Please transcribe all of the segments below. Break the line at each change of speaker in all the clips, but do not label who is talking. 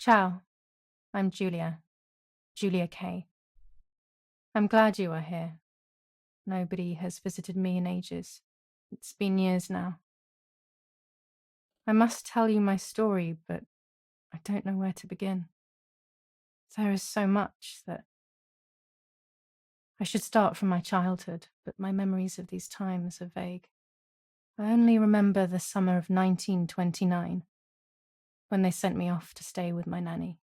Ciao, I'm Giulia, Giulia K. I'm glad you are here. Nobody has visited me in ages. It's been years now. I must tell you my story, but I don't know where to begin. There is so much that I should start from my childhood, but my memories of these times are vague. I only remember the summer of 1929, when they sent me off to stay with my nanny.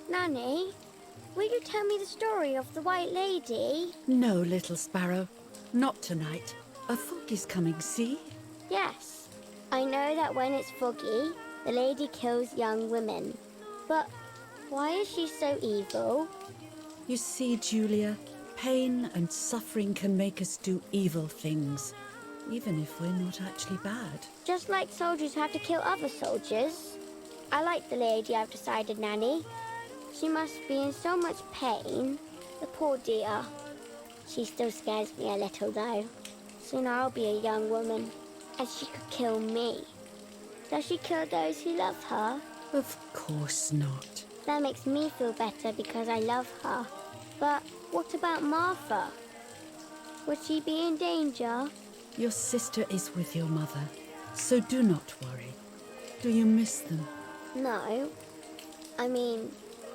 Nanny, will you tell me the story of the White Lady?
No, little sparrow. Not tonight. A fog is coming, see?
Yes. I know that when it's foggy, the lady kills young women. But why is she so evil?
You see, Giulia, pain and suffering can make us do evil things, even if we're not actually bad.
Just like soldiers have to kill other soldiers. I like the lady, I've decided, Nanny. She must be in so much pain. The poor dear. She still scares me a little, though. Soon I'll be a young woman, and she could kill me. Does she kill those who love her?
Of course not.
That makes me feel better because I love her. But what about Martha? Would she be in danger?
Your sister is with your mother, so do not worry. Do you miss them?
No. I mean,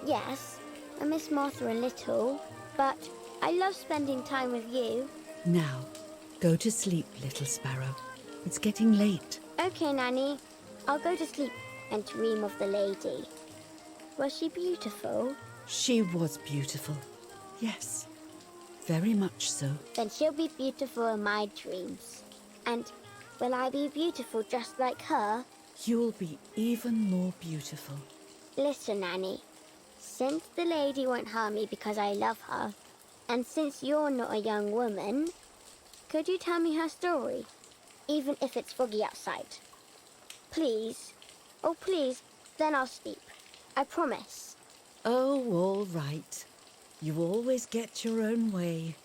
yes, I miss Martha a little, but I love spending time with you.
Now, go to sleep, little sparrow. It's getting late.
Okay, Nanny. I'll go to sleep and dream of the lady. Was she beautiful?
She was beautiful. Yes, very much so.
Then she'll be beautiful in my dreams. And will I be beautiful just like her?
You'll be even more beautiful.
Listen, Nanny. Since the lady won't harm me because I love her, and since you're not a young woman, could you tell me her story, even if it's foggy outside? Please. Oh, please, then I'll sleep. I promise.
Oh, all right. You always get your own way.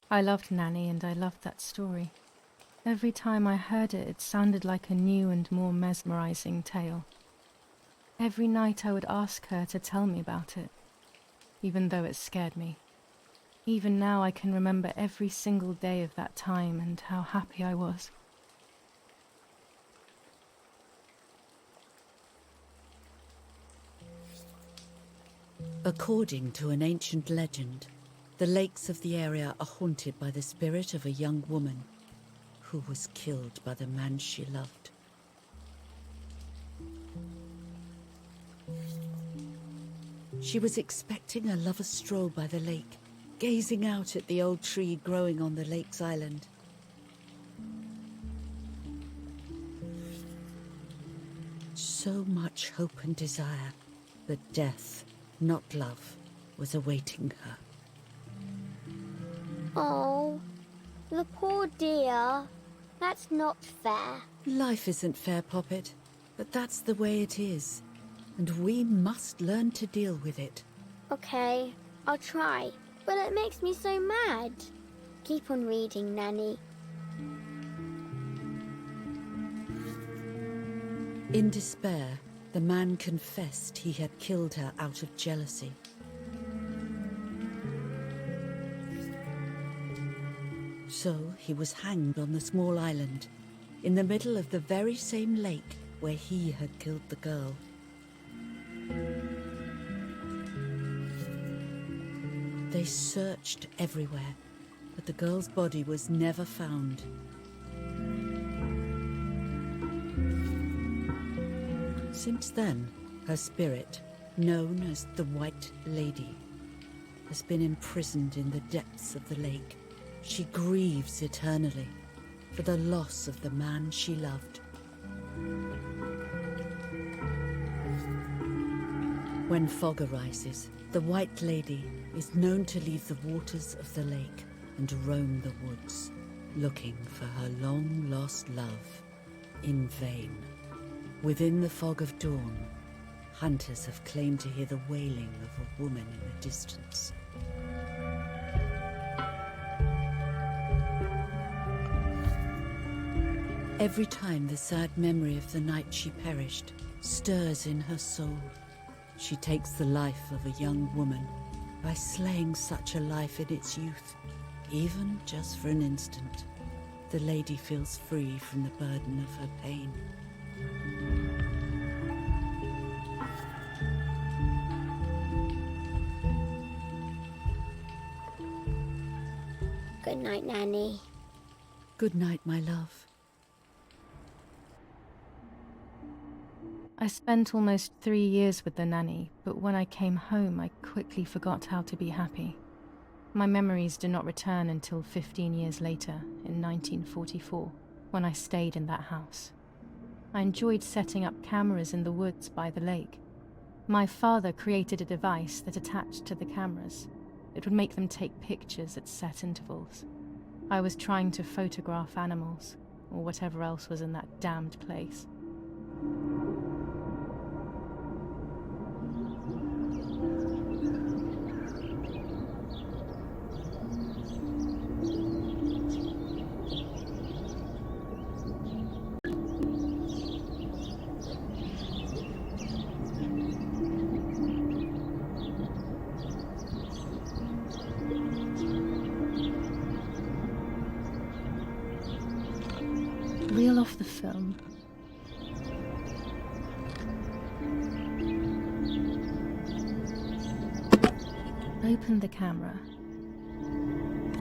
I loved Nanny and I loved that story. Every time I heard it, it sounded like a new and more mesmerizing tale. Every night I would ask her to tell me about it, even though it scared me. Even now I can remember every single day of that time and how happy I was.
According to an ancient legend, the lakes of the area are haunted by the spirit of a young woman who was killed by the man she loved. She was expecting a lover's stroll by the lake, gazing out at the old tree growing on the lake's island. So much hope and desire, but death, not love, was awaiting her.
Oh, the poor dear. That's not fair.
Life isn't fair, Poppet, but that's the way it is, and we must learn to deal with it.
Okay, I'll try, but it makes me so mad. Keep on reading, Nanny.
In despair, the man confessed he had killed her out of jealousy. So he was hanged on the small island, in the middle of the very same lake where he had killed the girl. They searched everywhere, but the girl's body was never found. Since then, her spirit, known as the White Lady, has been imprisoned in the depths of the lake. She grieves eternally for the loss of the man she loved. When fog arises, the White Lady is known to leave the waters of the lake and roam the woods, looking for her long-lost love in vain. Within the fog of dawn, Hunters have claimed to hear the wailing of a woman in the distance. Every time the sad memory of the night she perished stirs in her soul, she takes the life of a young woman by slaying such a life in its youth. Even just for an instant, the lady feels free from the burden of her pain.
Good night, Nanny.
Good night, my love.
I spent almost 3 years with the nanny, but when I came home, I quickly forgot how to be happy. My memories did not return until 15 years later, in 1944, when I stayed in that house. I enjoyed setting up cameras in the woods by the lake. My father created a device that attached to the cameras. It would make them take pictures at set intervals. I was trying to photograph animals, or whatever else was in that damned place. Reel off the film. Open the camera.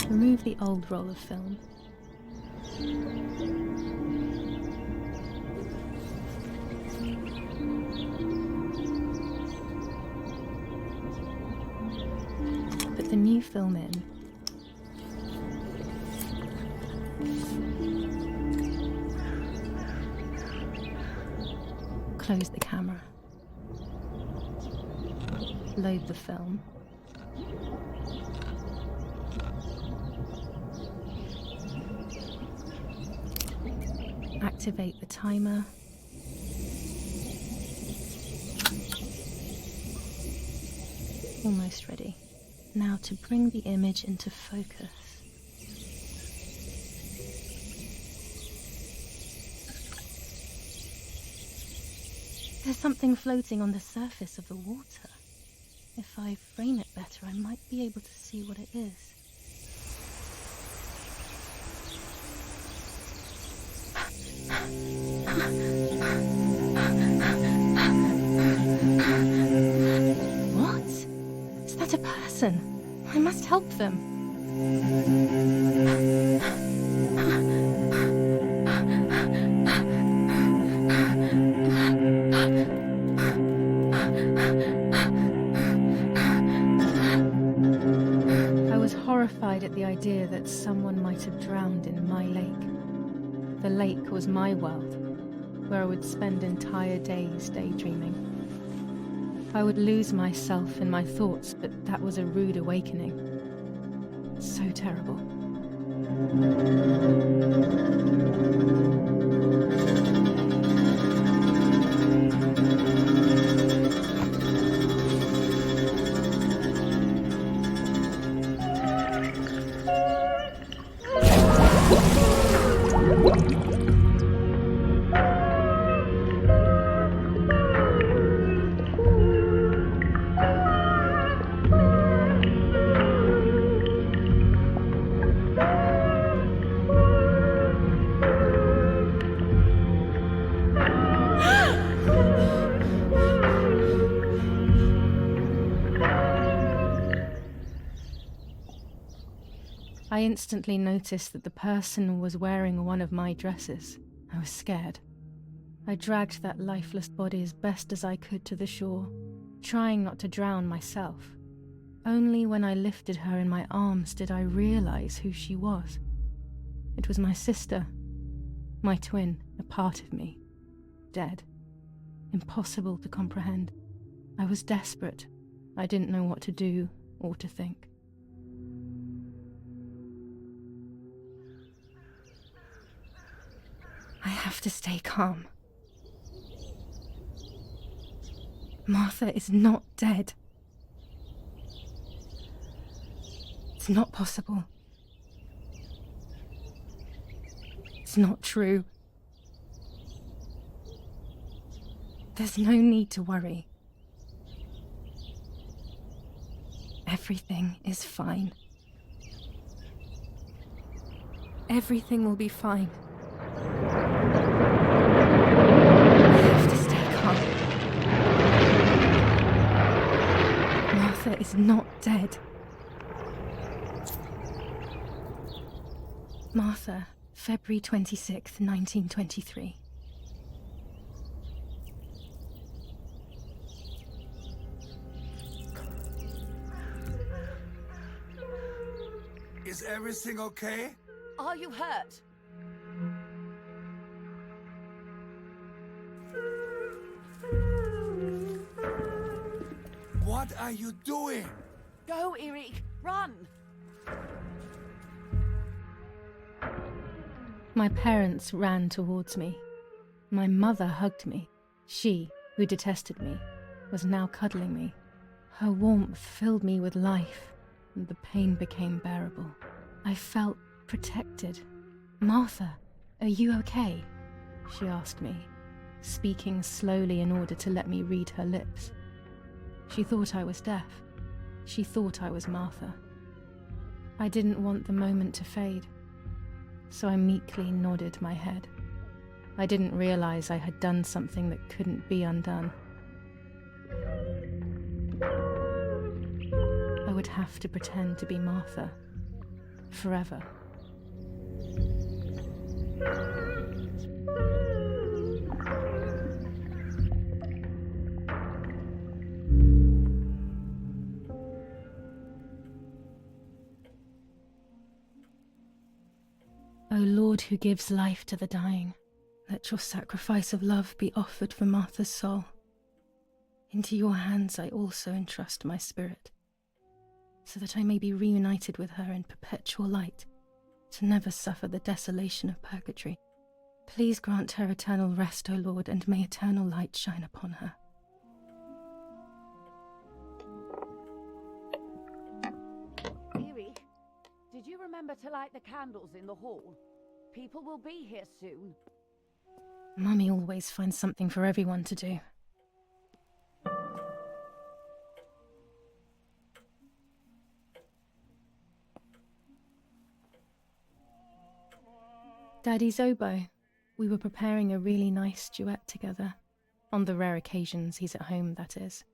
Remove the old roll of film. Put the new film in. Close the camera. Load the film. Activate the timer. Almost ready. Now to bring the image into focus. There's something floating on the surface of the water. If I frame it better, I might be able to see what it is. What? Is that a person? I must help them. I was horrified at the idea that someone might have drowned in my lake. The lake was my world, where I would spend entire days daydreaming. I would lose myself in my thoughts, but that was a rude awakening. So terrible. I instantly noticed that the person was wearing one of my dresses. I was scared. I dragged that lifeless body as best as I could to the shore, trying not to drown myself. Only when I lifted her in my arms did I realize who she was. It was my sister, my twin, a part of me, dead. Impossible to comprehend. I was desperate. I didn't know what to do or to think. I have to stay calm. Martha is not dead. It's not possible. It's not true. There's no need to worry. Everything is fine. Everything will be fine. I have to stay calm. Martha is not dead. Martha, February 26th, 1923.
Is everything okay?
Are you hurt?
What are you doing?
Go, Eric! Run!
My parents ran towards me. My mother hugged me. She, who detested me, was now cuddling me. Her warmth filled me with life, and the pain became bearable. I felt protected. "Martha, are you okay?" she asked me, speaking slowly in order to let me read her lips. She thought I was deaf. She thought I was Martha. I didn't want the moment to fade, so I meekly nodded my head. I didn't realize I had done something that couldn't be undone. I would have to pretend to be Martha forever. O Lord, who gives life to the dying, let your sacrifice of love be offered for Martha's soul. Into your hands I also entrust my spirit, so that I may be reunited with her in perpetual light, to never suffer the desolation of purgatory. Please grant her eternal rest, O Lord, and may eternal light shine upon her.
Eric, did you remember to light the candles in the hall? People will be here soon.
Mummy always finds something for everyone to do. Daddy's oboe. We were preparing a really nice duet together. On the rare occasions he's at home, that is.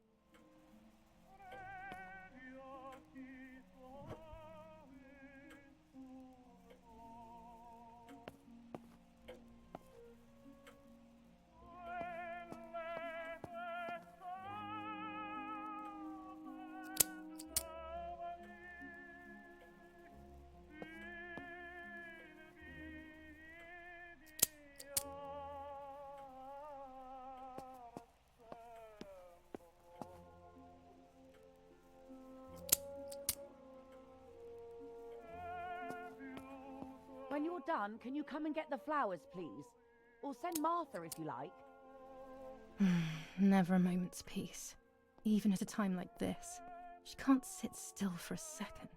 When you're done, can you come and get the flowers, please? Or send Martha if you like.
Never a moment's peace. Even at a time like this, she can't sit still for a second.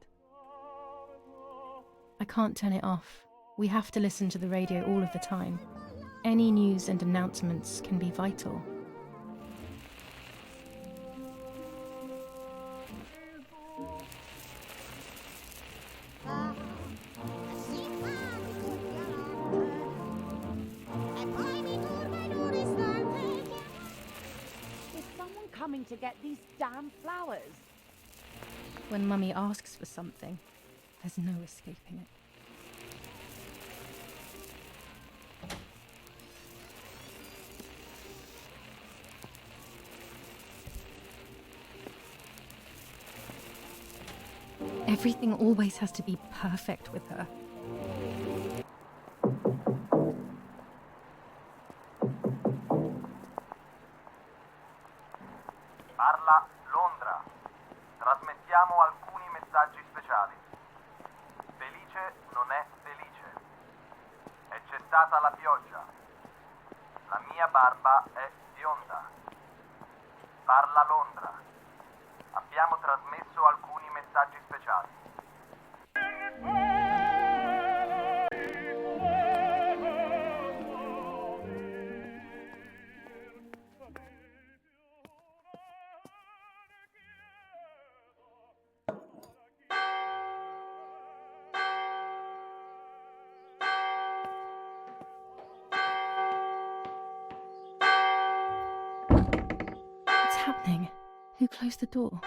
I can't turn it off. We have to listen to the radio all of the time. Any news and announcements can be vital.
Is someone coming to get these damn flowers?
When Mummy asks for something, there's no escaping it. Everything always has to be perfect with her.
Parla Londra. Trasmettiamo alcuni messaggi speciali. Felice non è felice. È cessata la pioggia. La mia barba è bionda. Parla
happening? Who closed the door?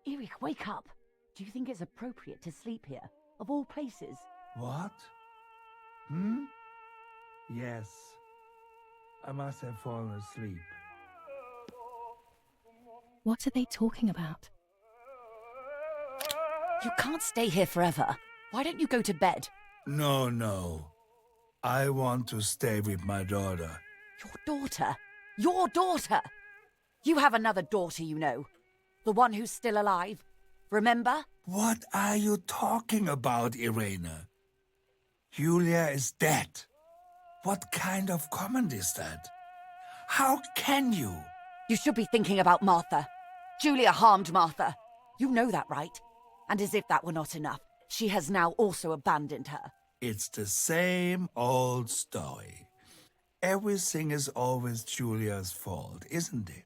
Erich, wake up. Do you think it's appropriate to sleep here, of all places?
What? Yes. I must have fallen asleep.
What are they talking about?
You can't stay here forever. Why don't you go to bed?
No. I want to stay with my daughter.
Your daughter? Your daughter? You have another daughter, you know. The one who's still alive. Remember?
What are you talking about, Irene? Giulia is dead. What kind of comment is that? How can you?
You should be thinking about Martha. Giulia harmed Martha. You know that, right? And as if that were not enough, she has now also abandoned her.
It's the same old story. Everything is always Giulia's fault, isn't it?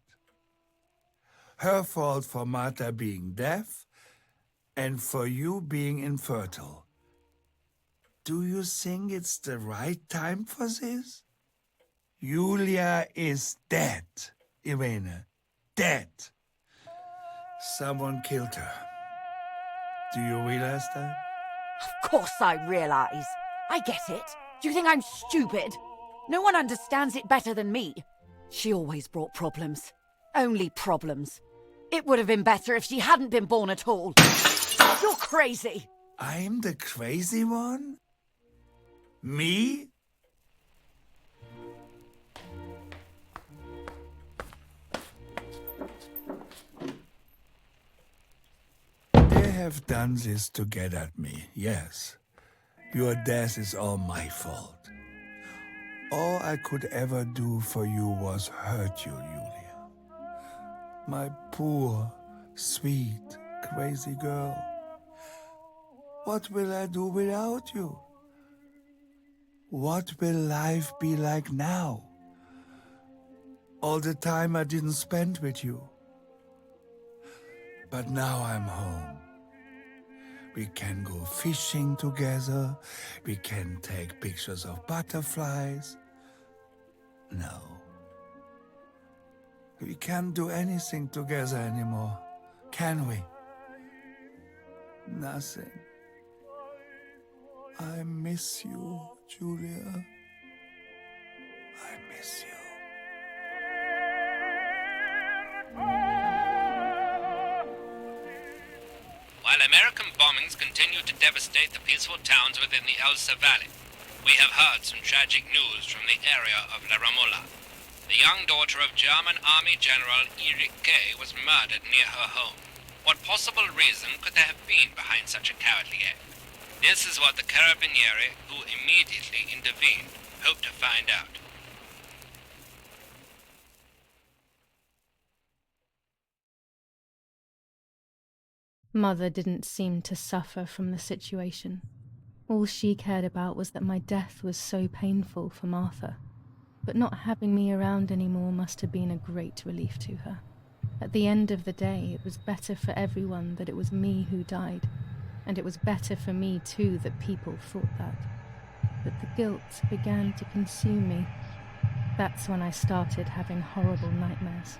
Her fault for Martha being deaf and for you being infertile. Do you think it's the right time for this? Giulia is dead, Irene. Dead. Someone killed her. Do you realize that?
Of course I realize. I get it. Do you think I'm stupid? No one understands it better than me. She always brought problems. Only problems. It would have been better if she hadn't been born at all. You're crazy.
I'm the crazy one? Me? They have done this to get at me, yes. Your death is all my fault. All I could ever do for you was hurt you, Giulia. My poor, sweet, crazy girl. What will I do without you? What will life be like now? All the time I didn't spend with you. But now I'm home. We can go fishing together. We can take pictures of butterflies. No. We can't do anything together anymore, can we? Nothing. I miss you, Giulia. I miss you.
While American bombings continue to devastate the peaceful towns within the Elsa Valley, we have heard some tragic news from the area of La Ramola. The young daughter of German Army General Erich K. was murdered near her home. What possible reason could there have been behind such a cowardly act? This is what the Carabinieri, who immediately intervened, hope to find out.
Mother didn't seem to suffer from the situation. All she cared about was that my death was so painful for Martha. But not having me around anymore must have been a great relief to her. At the end of the day, it was better for everyone that it was me who died. And it was better for me too that people thought that. But the guilt began to consume me. That's when I started having horrible nightmares.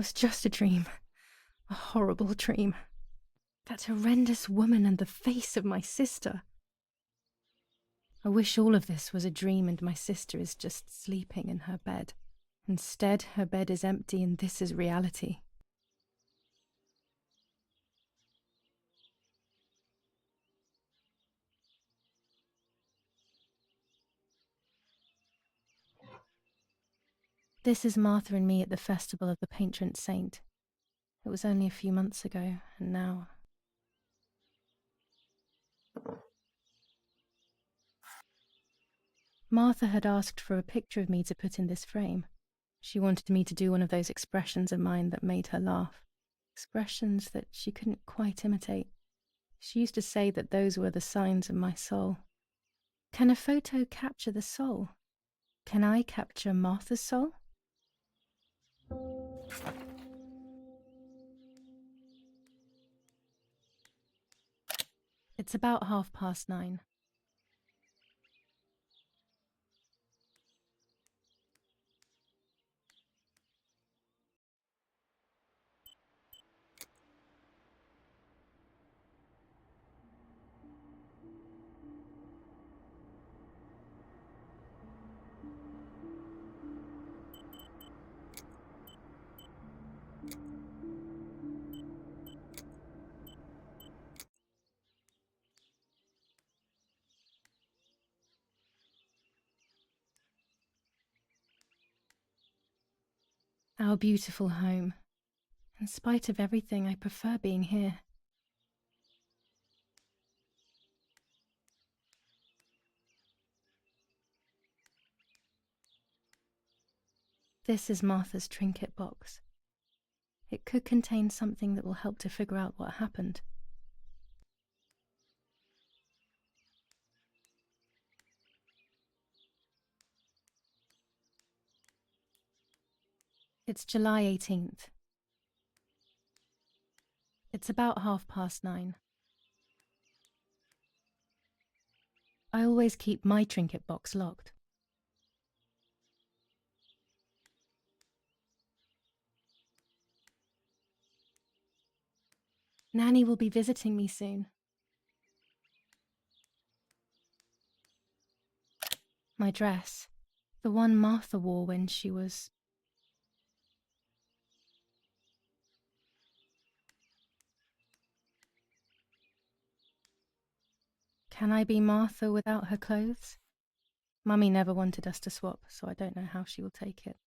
was just a dream. A horrible dream. That horrendous woman and the face of my sister. I wish all of this was a dream and my sister is just sleeping in her bed. Instead, her bed is empty and this is reality. This is Martha and me at the festival of the patron saint. It was only a few months ago, and now... Martha had asked for a picture of me to put in this frame. She wanted me to do one of those expressions of mine that made her laugh. Expressions that she couldn't quite imitate. She used to say that those were the signs of my soul. Can a photo capture the soul? Can I capture Martha's soul? It's about 9:30. Our beautiful home. In spite of everything, I prefer being here. This is Martha's trinket box. It could contain something that will help to figure out what happened. It's July 18th. It's about 9:30. I always keep my trinket box locked. Nanny will be visiting me soon. My dress, the one Martha wore when she was... Can I be Martha without her clothes? Mummy never wanted us to swap, so I don't know how she will take it.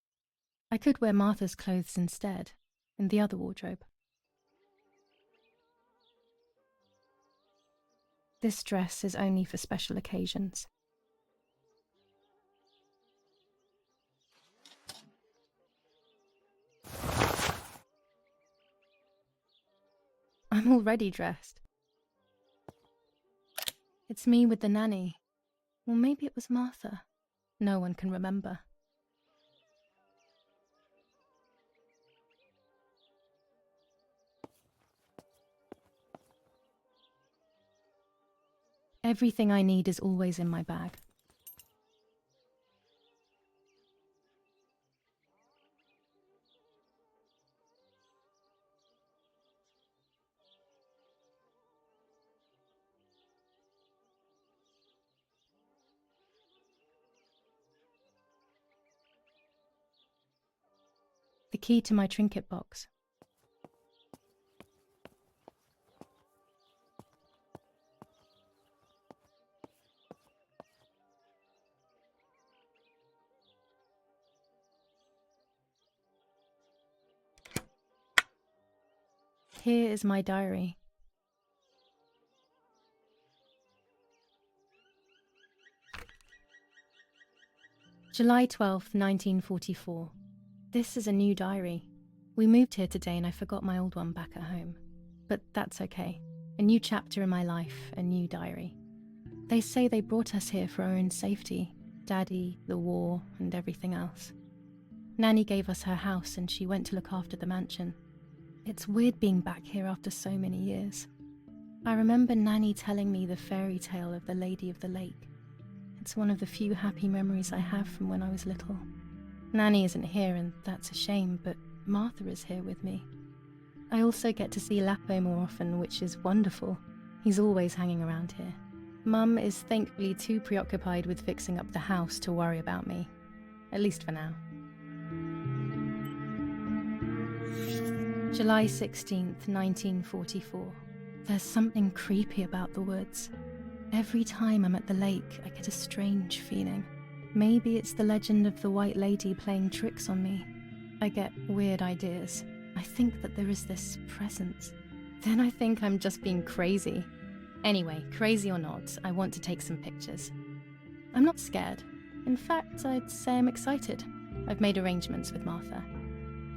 I could wear Martha's clothes instead, in the other wardrobe. This dress is only for special occasions. I'm already dressed. It's me with the nanny. Or maybe it was Martha. No one can remember. Everything I need is always in my bag. The key to my trinket box. Here is my diary. July 12th, 1944. This is a new diary. We moved here today and I forgot my old one back at home. But that's okay. A new chapter in my life, a new diary. They say they brought us here for our own safety. Daddy, the war, and everything else. Nanny gave us her house and she went to look after the mansion. It's weird being back here after so many years. I remember Nanny telling me the fairy tale of the Lady of the Lake. It's one of the few happy memories I have from when I was little. Nanny isn't here and that's a shame, but Martha is here with me. I also get to see Lapo more often, which is wonderful. He's always hanging around here. Mum is thankfully too preoccupied with fixing up the house to worry about me. At least for now. July 16th, 1944. There's something creepy about the woods. Every time I'm at the lake, I get a strange feeling. Maybe it's the legend of the White Lady playing tricks on me. I get weird ideas. I think that there is this presence. Then I think I'm just being crazy. Anyway, crazy or not, I want to take some pictures. I'm not scared. In fact, I'd say I'm excited. I've made arrangements with Martha.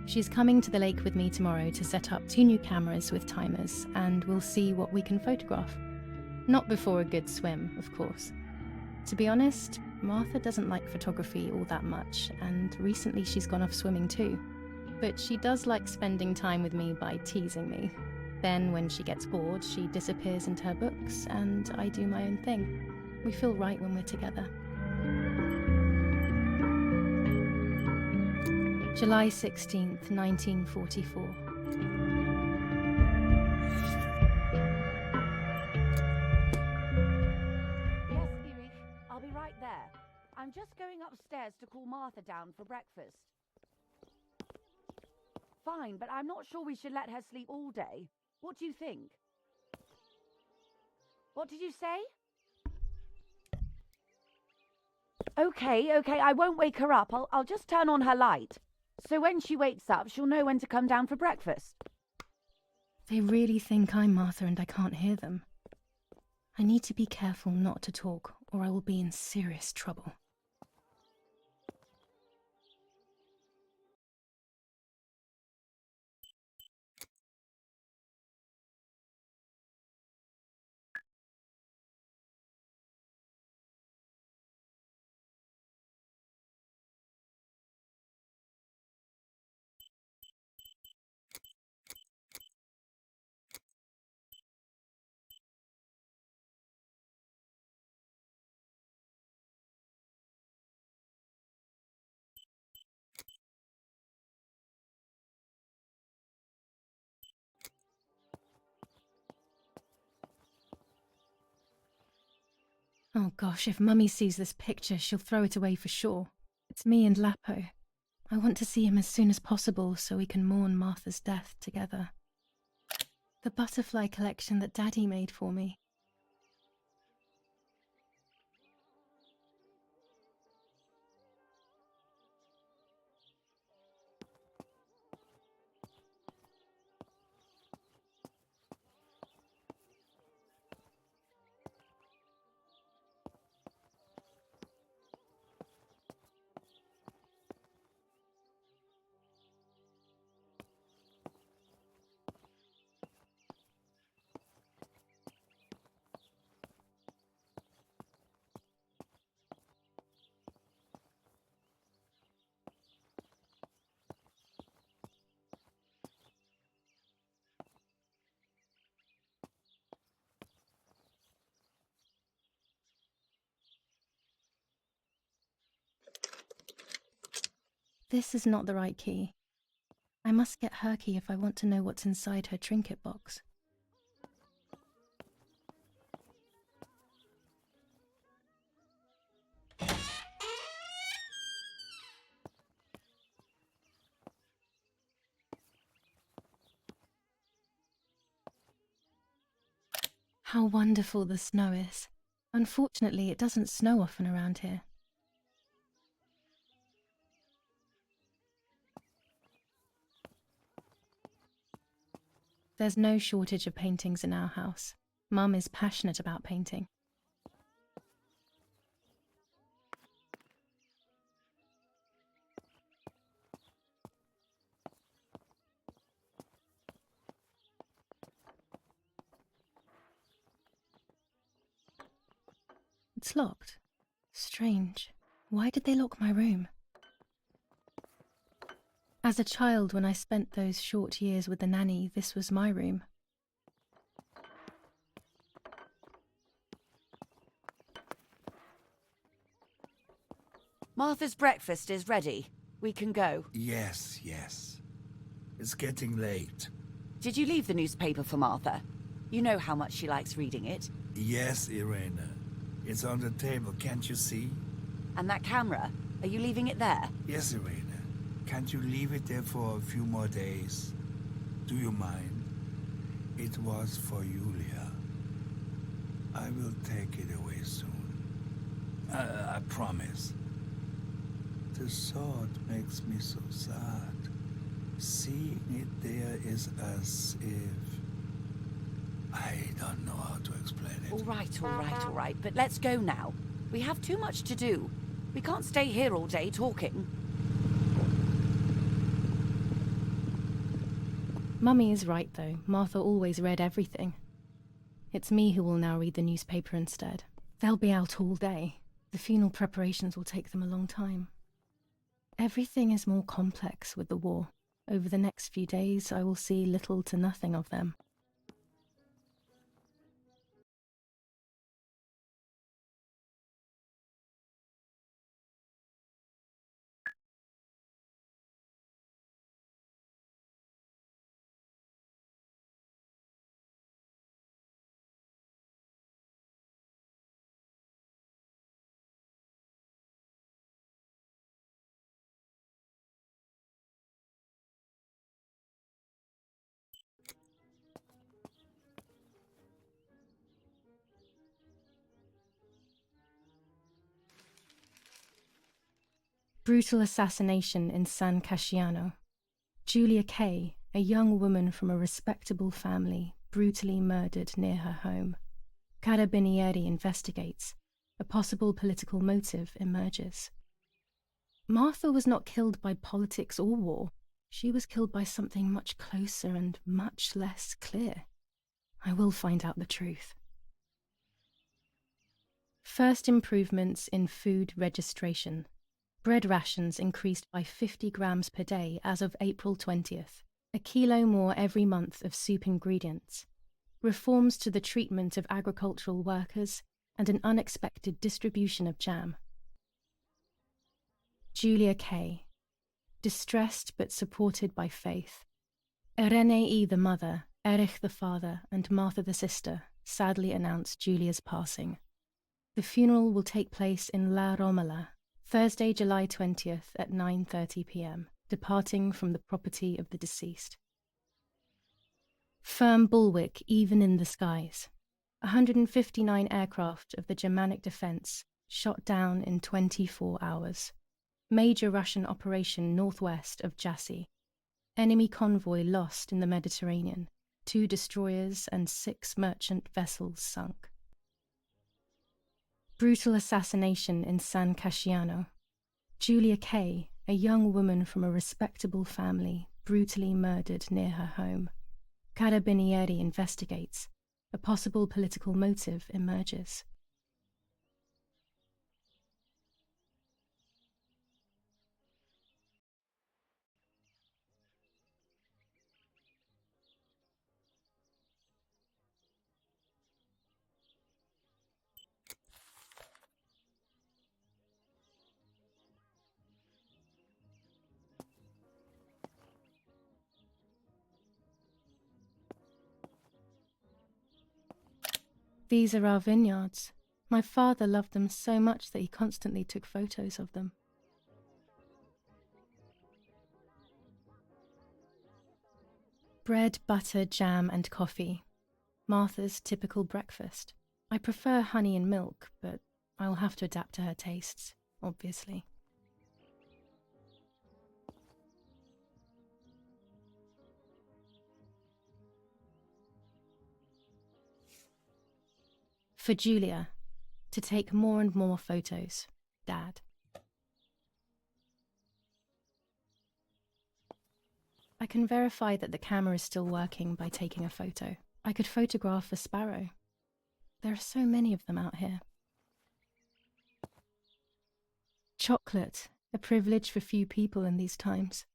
She's coming to the lake with me tomorrow to set up 2 new cameras with timers, and we'll see what we can photograph. Not before a good swim, of course. To be honest, Martha doesn't like photography all that much, and recently she's gone off swimming too. But she does like spending time with me by teasing me. Then, when she gets bored, she disappears into her books, and I do my own thing. We feel right when we're together. July 16th, 1944.
Yes, Erich, I'll be right there. I'm just going upstairs to call Martha down for breakfast. Fine, but I'm not sure we should let her sleep all day. What do you think? What did you say? Okay, I won't wake her up. I'll just turn on her light. So when she wakes up, she'll know when to come down for breakfast.
They really think I'm Martha and I can't hear them. I need to be careful not to talk, or I will be in serious trouble. Oh gosh, if Mummy sees this picture, she'll throw it away for sure. It's me and Lapo. I want to see him as soon as possible so we can mourn Martha's death together. The butterfly collection that Daddy made for me. This is not the right key. I must get her key if I want to know what's inside her trinket box. How wonderful the snow is. Unfortunately, it doesn't snow often around here. There's no shortage of paintings in our house. Mum is passionate about painting. It's locked. Strange. Why did they lock my room? As a child, when I spent those short years with the nanny, this was my room.
Martha's breakfast is ready. We can go.
Yes, yes. It's getting late.
Did you leave the newspaper for Martha? You know how much she likes reading it.
Yes, Irena. It's on the table, can't you see?
And that camera, are you leaving it there?
Yes, Irena. Can't you leave it there for a few more days? Do you mind? It was for Giulia. I will take it away soon. I promise. The thought makes me so sad. Seeing it there is as if... I don't know how to explain it.
All right, but let's go now. We have too much to do. We can't stay here all day talking.
Mummy is right, though. Martha always read everything. It's me who will now read the newspaper instead. They'll be out all day. The funeral preparations will take them a long time. Everything is more complex with the war. Over the next few days, I will see little to nothing of them. Brutal assassination in San Casciano. Giulia K., a young woman from a respectable family, brutally murdered near her home. Carabinieri investigates. A possible political motive emerges. Martha was not killed by politics or war. She was killed by something much closer and much less clear. I will find out the truth. First improvements in food registration. Bread rations increased by 50 grams per day as of April 20th, a kilo more every month of soup ingredients, reforms to the treatment of agricultural workers, and an unexpected distribution of jam. Giulia K., distressed but supported by faith. Irenei the mother, Erich the father, and Martha the sister sadly announced Giulia's passing. The funeral will take place in La Romola, Thursday, July 20th at 9:30 p.m., departing from the property of the deceased. Firm bulwark even in the skies. 159 aircraft of the Germanic defense shot down in 24 hours. Major Russian operation northwest of Jassy. Enemy convoy lost in the Mediterranean. 2 destroyers and 6 merchant vessels sunk. Brutal assassination in San Casciano. Giulia K., a young woman from a respectable family, brutally murdered near her home. Carabinieri investigates. A possible political motive emerges. These are our vineyards. My father loved them so much that he constantly took photos of them. Bread, butter, jam, and coffee. Martha's typical breakfast. I prefer honey and milk, but I will have to adapt to her tastes, obviously. For Giulia, to take more and more photos, Dad. I can verify that the camera is still working by taking a photo. I could photograph a sparrow. There are so many of them out here. Chocolate, a privilege for few people in these times.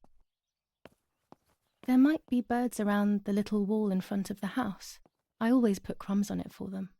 There might be birds around the little wall in front of the house. I always put crumbs on it for them.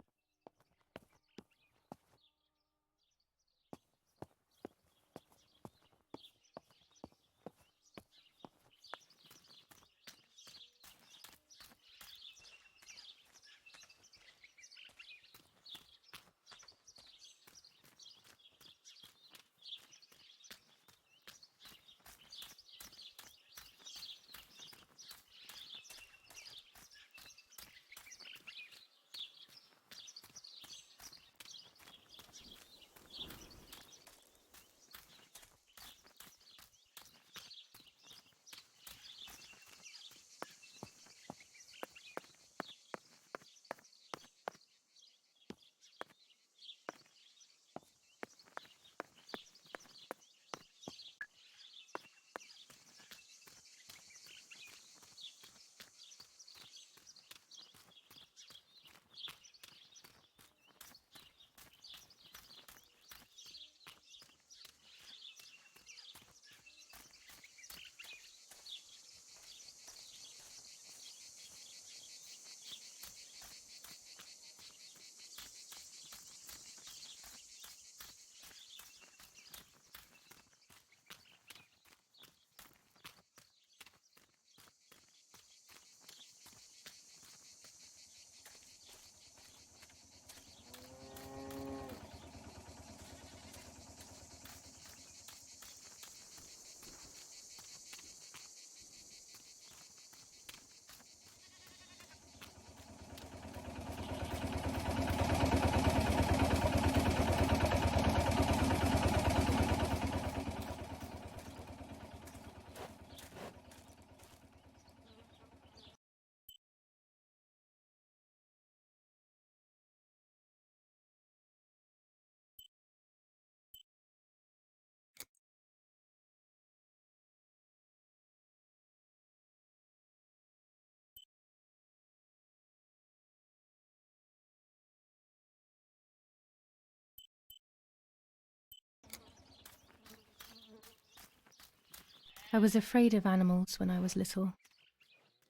I was afraid of animals when I was little.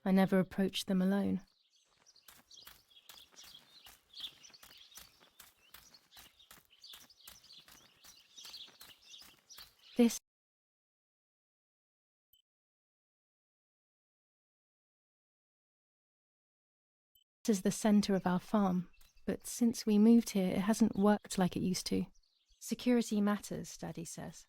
I never approached them alone. This is the centre of our farm, but since we moved here, it hasn't worked like it used to. Security matters, Daddy says.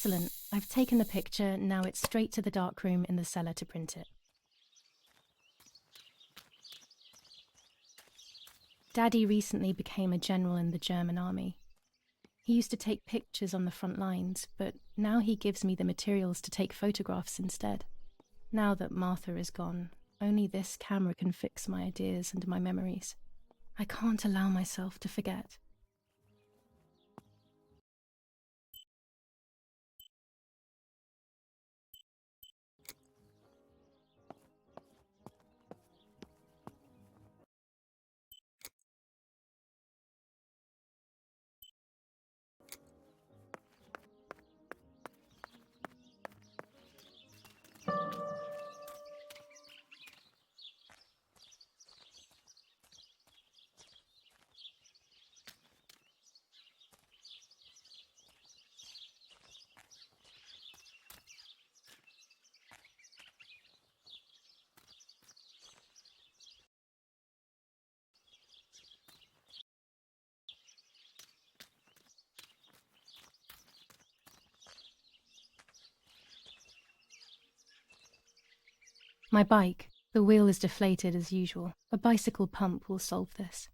Excellent. I've taken the picture, now it's straight to the darkroom in the cellar to print it. Daddy recently became a general in the German army. He used to take pictures on the front lines, but now he gives me the materials to take photographs instead. Now that Martha is gone, only this camera can fix my ideas and my memories. I can't allow myself to forget. My bike. The wheel is deflated as usual. A bicycle pump will solve this.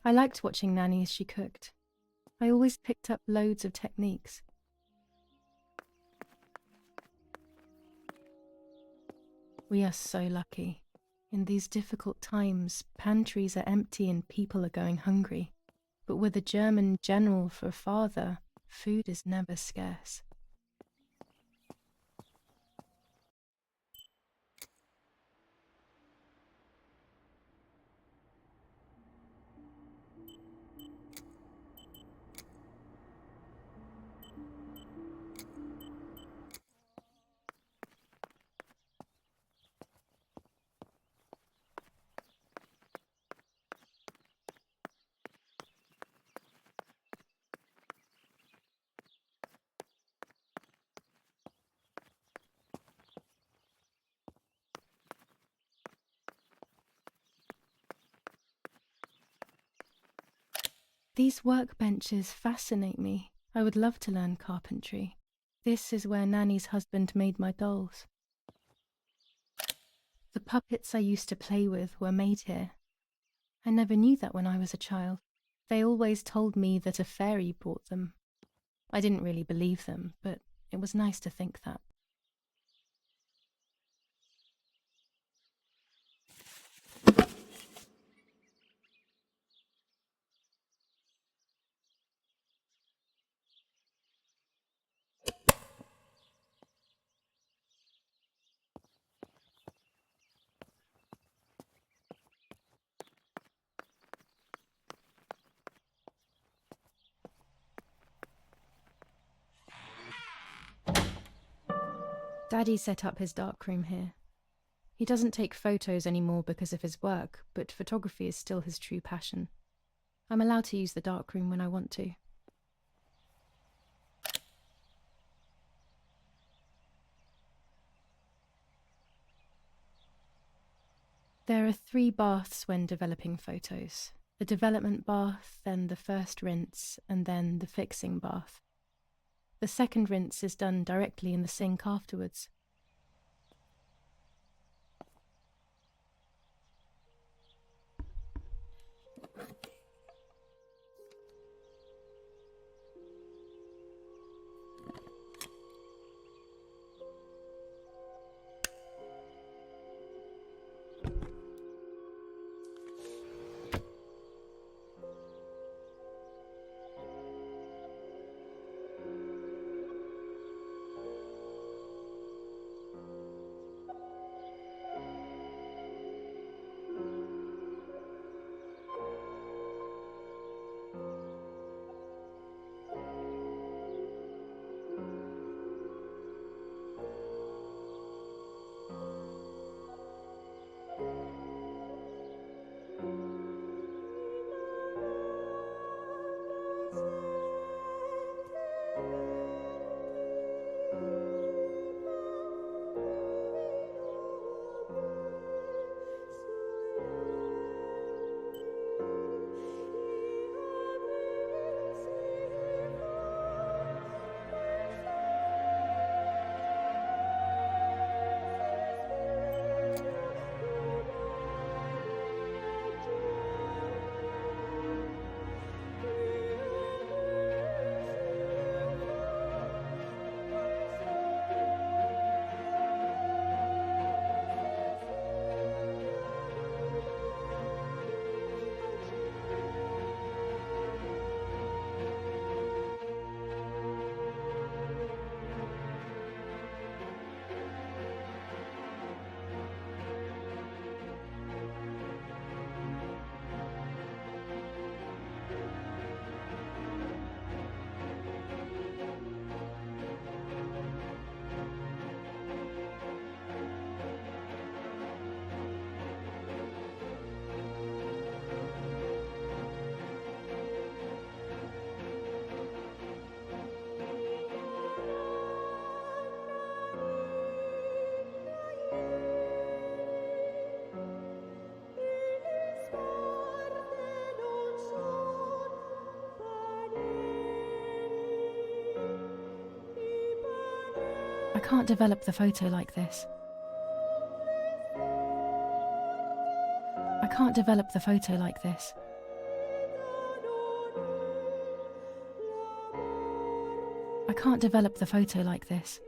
I liked watching Nanny as she cooked. I always picked up loads of techniques. We are so lucky. In these difficult times, pantries are empty and people are going hungry. But with a German general for a father, food is never scarce. These workbenches fascinate me. I would love to learn carpentry. This is where Nanny's husband made my dolls. The puppets I used to play with were made here. I never knew that when I was a child. They always told me that a fairy brought them. I didn't really believe them, but it was nice to think that. Daddy set up his darkroom here. He doesn't take photos anymore because of his work, but photography is still his true passion. I'm allowed to use the darkroom when I want to. There are 3 baths when developing photos. The development bath, then the first rinse, and then the fixing bath. The second rinse is done directly in the sink afterwards. can't develop the photo like this. I can't develop the photo like this. I can't develop the photo like this.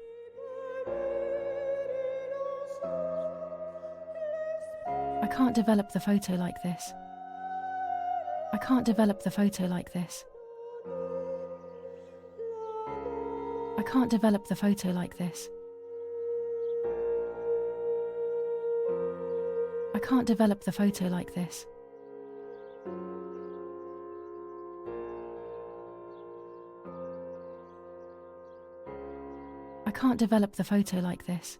I can't develop the photo like this. I can't develop the photo like this. I can't develop the photo like this. I can't develop the photo like this. I can't develop the photo like this.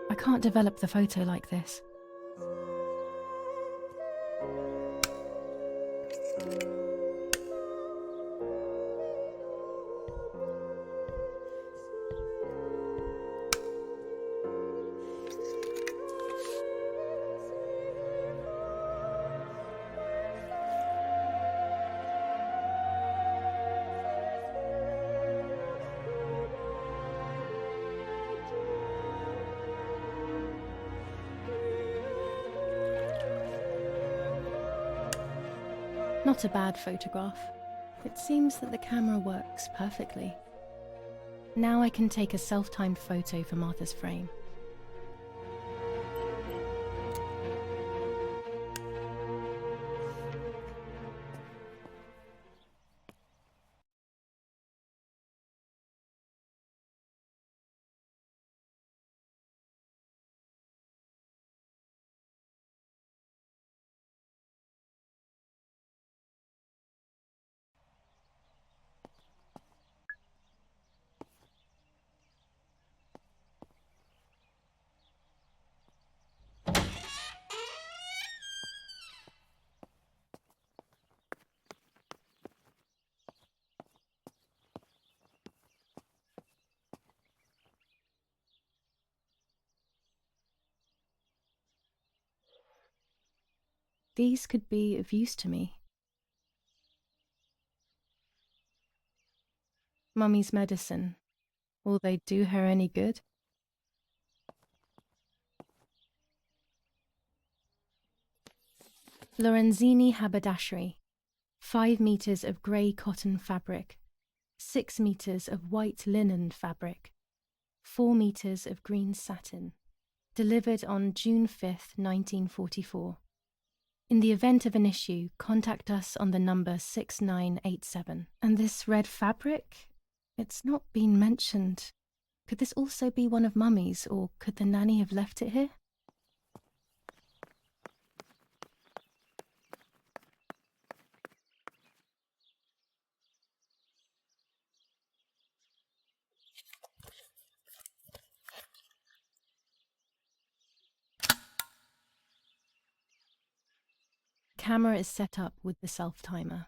I can't develop the photo like this. Not a bad photograph. It seems that the camera works perfectly. Now I can take a self-timed photo for Martha's frame. These could be of use to me. Mummy's medicine. Will they do her any good? Lorenzini haberdashery. 5 meters of grey cotton fabric. 6 meters of white linen fabric. 4 meters of green satin. Delivered on June 5th, 1944. In the event of an issue, contact us on the number 6987. And this red fabric? It's not been mentioned. Could this also be one of Mummy's, or could the nanny have left it here? Camera is set up with the self-timer.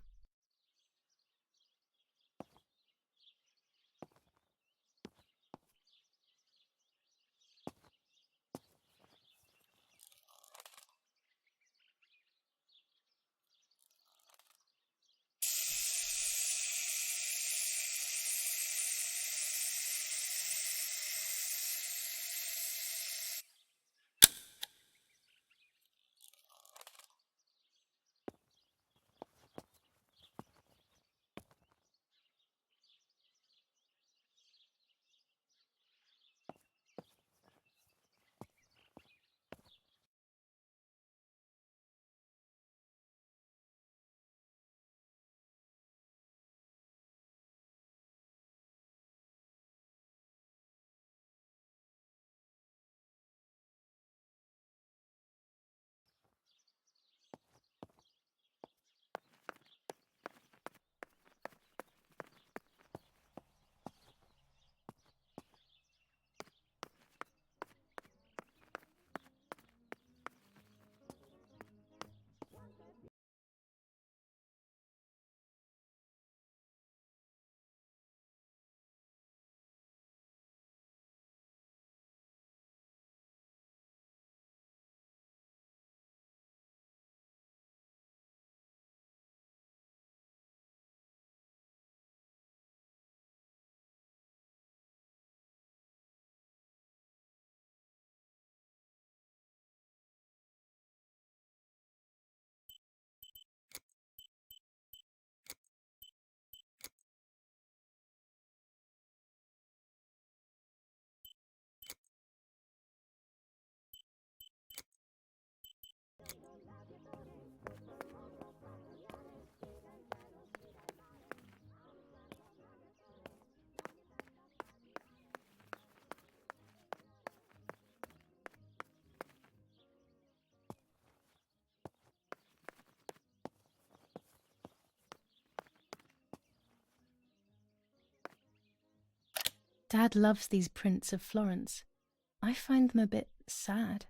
Dad loves these prints of Florence. I find them a bit sad.